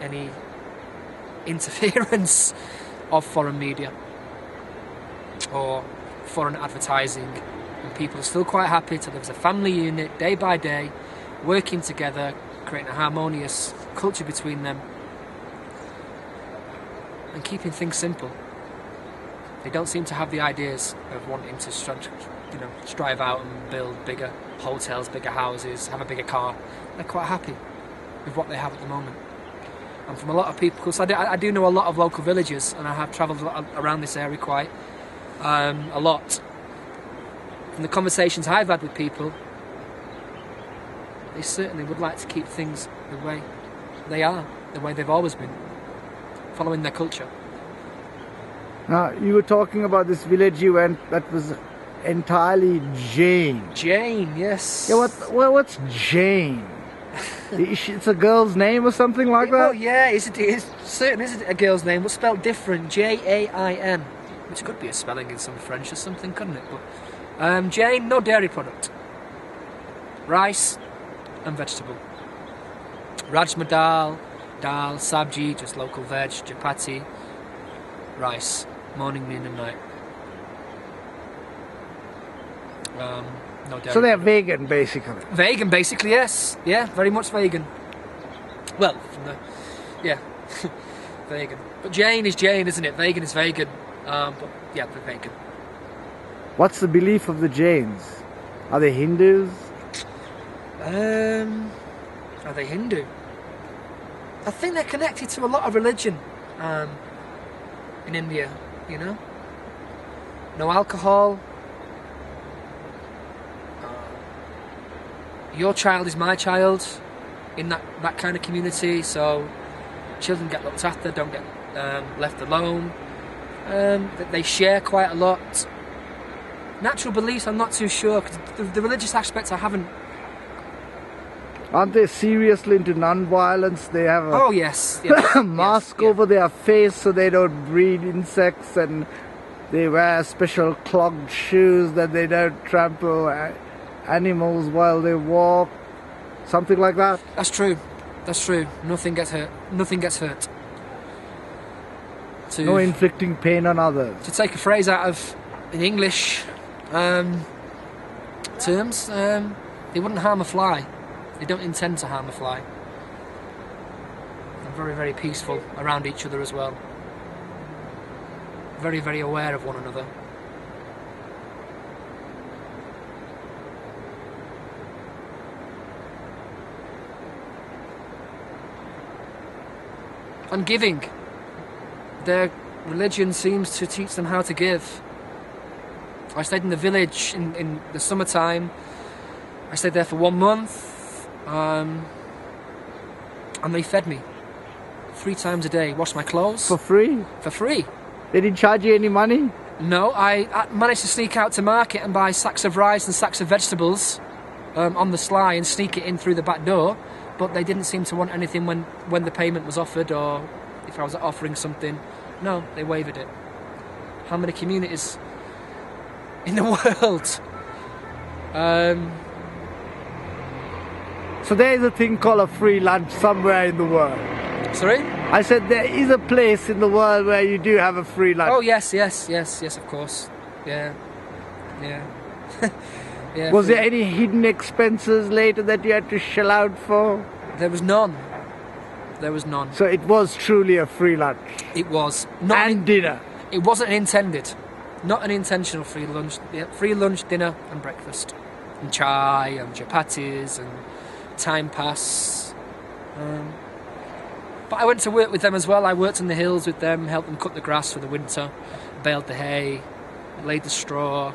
any interference of foreign media or foreign advertising, and people are still quite happy to live as a family unit day by day, working together, creating a harmonious culture between them and keeping things simple. They don't seem to have the ideas of wanting to strive out and build bigger hotels, bigger houses, have a bigger car. They're quite happy with what they have at the moment. And from a lot of people, because I do know a lot of local villages, and I have travelled around this area quite a lot. From the conversations I've had with people, they certainly would like to keep things the way they are, the way they've always been, following their culture. Now, you were talking about this village you went that was entirely Jain. Jain, yes. Yeah, what's Jain? It's a girl's name or something like that? Oh yeah, it's certain, isn't it, a girl's name, but spelled different, Jain, which could be a spelling in some French or something, couldn't it? But Jain, no dairy product. Rice and vegetable. Rajma dal, sabji, just local veg, chapati, rice, morning, noon and night. No dairy. So they're vegan, basically. Vegan, basically, yes. Yeah, very much vegan. Well, vegan. But Jain is Jain, isn't it? Vegan is vegan. But yeah, they're vegan. What's the belief of the Jains? Are they Hindus? Are they Hindu? I think they're connected to a lot of religion in India, you know? No alcohol. Your child is my child in that kind of community, so children get looked after, don't get left alone. They share quite a lot. Natural beliefs, I'm not too sure, because the religious aspects I haven't. Aren't they seriously into non-violence? They have a yes. mask over their face so they don't breed insects, and they wear special clogged shoes that they don't trample animals while they walk. Something like that. That's true. Nothing gets hurt. No inflicting pain on others. To take a phrase out of in English terms, they wouldn't harm a fly. They don't intend to harm a fly. They're very, very peaceful around each other as well. Very, very aware of one another. And giving. Their religion seems to teach them how to give. I stayed in the village in the summertime. I stayed there for 1 month. And they fed me 3 times a day, washed my clothes. For free? For free. They didn't charge you any money? No, I managed to sneak out to market and buy sacks of rice and sacks of vegetables on the sly and sneak it in through the back door, but they didn't seem to want anything when the payment was offered, or if I was offering something. No, they waived it. How many communities in the world? So there is a thing called a free lunch somewhere in the world. Sorry? I said there is a place in the world where you do have a free lunch. Oh yes, of course. Yeah. Yeah. Was there any hidden expenses later that you had to shell out for? There was none. So it was truly a free lunch. It was. Dinner. It wasn't intended. Not an intentional free lunch. Yeah, free lunch, dinner and breakfast. And chai and chapatis and time pass. But I went to work with them as well. I worked in the hills with them, helped them cut the grass for the winter, baled the hay, laid the straw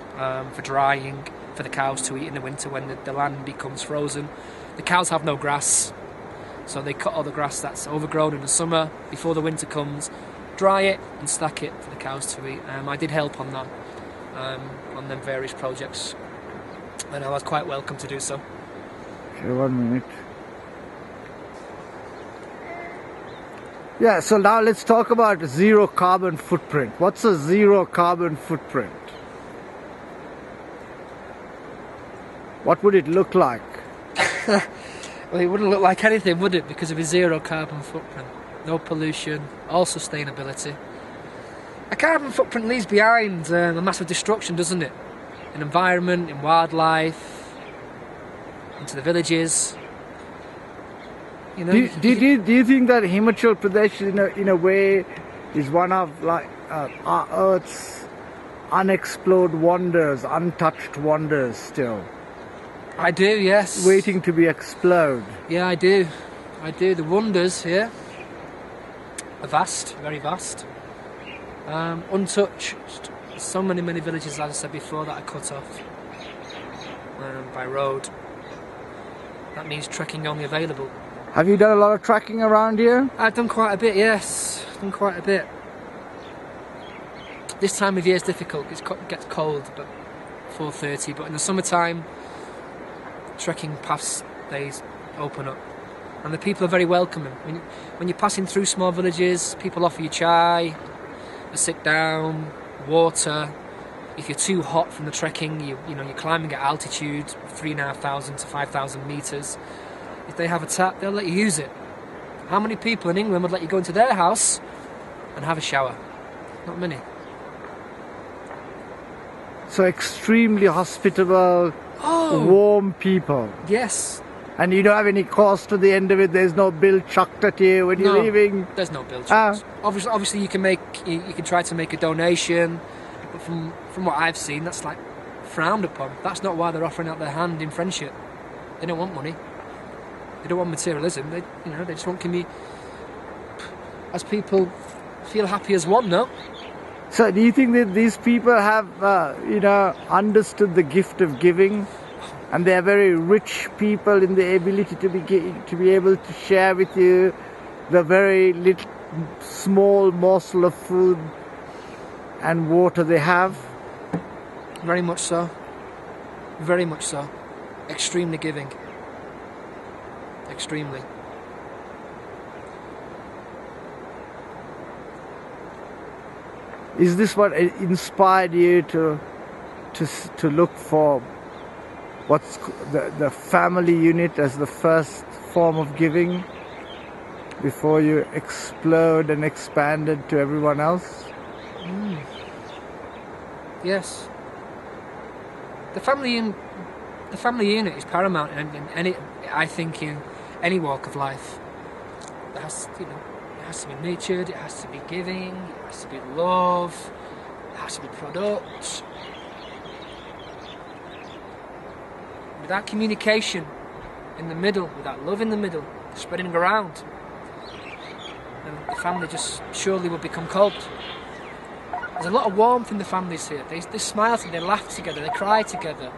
for drying, for the cows to eat in the winter when the land becomes frozen. The cows have no grass, so they cut all the grass that's overgrown in the summer before the winter comes, dry it and stack it for the cows to eat. I did help on that, on them various projects, and I was quite welcome to do so. Okay, 1 minute. Yeah, so now let's talk about zero carbon footprint. What's a zero carbon footprint? What would it look like? Well, it wouldn't look like anything, would it? Because of a zero carbon footprint. no pollution, all sustainability. A carbon footprint leaves behind a massive destruction, doesn't it? In environment, in wildlife, into the villages. You know, Do you think that Himachal Pradesh, in a way, is one of like our Earth's unexplored wonders, untouched wonders still? I do, yes. Waiting to be explored. Yeah, I do. The wonders here are vast, very vast. Untouched. So many villages, as I said before, that are cut off by road. That means trekking only available. Have you done a lot of trekking around here? I've done quite a bit, yes. Done quite a bit. This time of year is difficult. It gets cold, but 4:30. But in the summertime, trekking paths, they open up. And the people are very welcoming. When you're passing through small villages, people offer you chai, a sit down, water. If you're too hot from the trekking, you're climbing at altitude, 3,500 to 5,000 meters. If they have a tap, they'll let you use it. How many people in England would let you go into their house and have a shower? Not many. So extremely hospitable, warm people. Yes. And you don't have any cost at the end of it. There's no bill chucked at you when you're leaving. There's no bill chucked. Obviously, you can try to make a donation, but from what I've seen, that's like frowned upon. That's not why they're offering out their hand in friendship. They don't want money. They don't want materialism. They just want as people feel happy as one. No. So, do you think that these people have, understood the gift of giving, and they are very rich people in the ability to be able to share with you the very little small morsel of food and water they have? Very much so. Very much so. Extremely giving. Extremely. Is this what inspired you to look for what's the family unit as the first form of giving before you explode and expanded to everyone else? Yes. The family unit is paramount in any walk of life. It has to be nurtured, it has to be giving, it has to be love, it has to be product. Without communication in the middle, without love in the middle, spreading around, then the family just surely will become cold. There's a lot of warmth in the families here. They smile together, they laugh together, they cry together.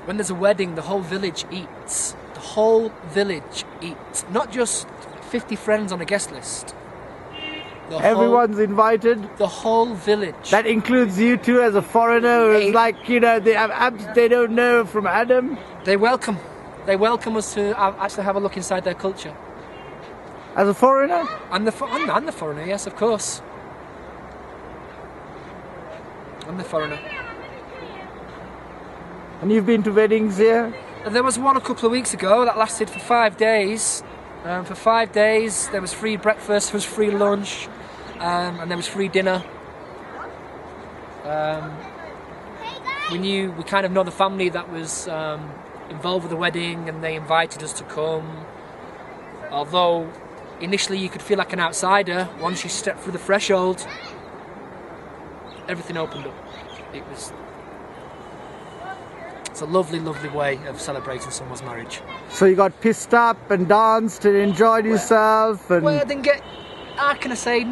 When there's a wedding, the whole village eats. The whole village eats. Not just 50 friends on a guest list. Everyone's invited. The whole village. That includes you too, as a foreigner. It's like, they don't know from Adam. They welcome us to actually have a look inside their culture. As a foreigner? I'm the foreigner, yes, of course. I'm the foreigner. And you've been to weddings here? There was one a couple of weeks ago that lasted for 5 days. For 5 days, there was free breakfast, there was free lunch, and there was free dinner. We kind of know the family that was involved with the wedding, and they invited us to come. Although initially you could feel like an outsider, once you stepped through the threshold, everything opened up. It's a lovely, lovely way of celebrating someone's marriage. So you got pissed up and danced and enjoyed yourself? And well, I didn't get, how can I say,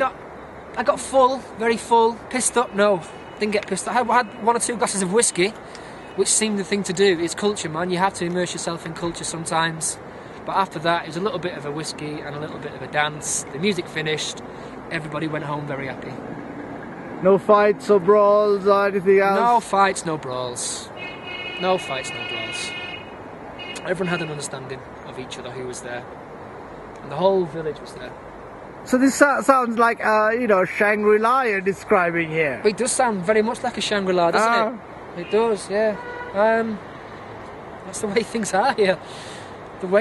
I got full, very full. Pissed up, no, didn't get pissed up. I had 1 or 2 glasses of whiskey, which seemed the thing to do. It's culture, man. You have to immerse yourself in culture sometimes. But after that, it was a little bit of a whiskey and a little bit of a dance. The music finished. Everybody went home very happy. No fights or brawls or anything else? No fights, no brawls. No fights, no brawls. Everyone had an understanding of each other who was there. And the whole village was there. So this sounds like, Shangri-La you're describing here. It does sound very much like a Shangri-La, doesn't it? It does, yeah. That's the way things are here. The way